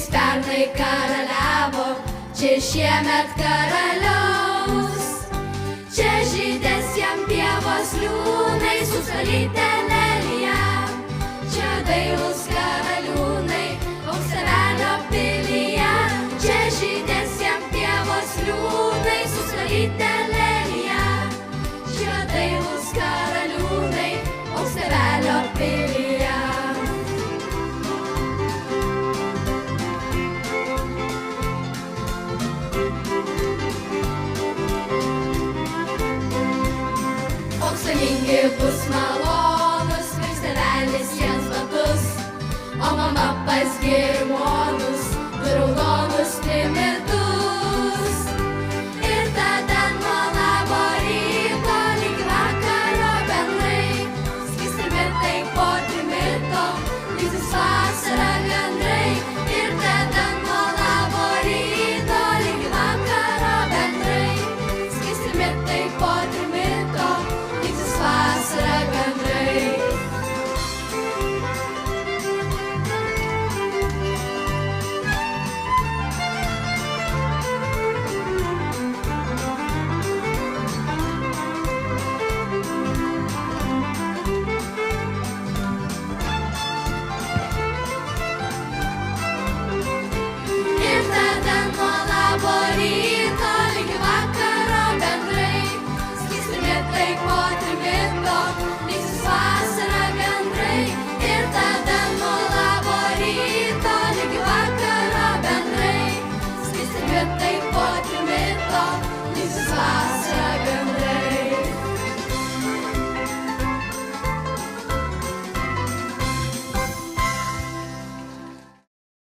jis pernai karaliavo, čia šiemet karaliaus. Čia žydės jam pievos liūnai su salyte lelija, čia dailūs karaliūnai Auksavelio pilyje. Čia žydės jam pievos liūnai su salyte lelija, čia dailūs karaliūnai Auksavelio pilyje. Laimingi bus malonus, pirks tėvelis jiems batus, o mama pas girimonus, raudonus primirštus.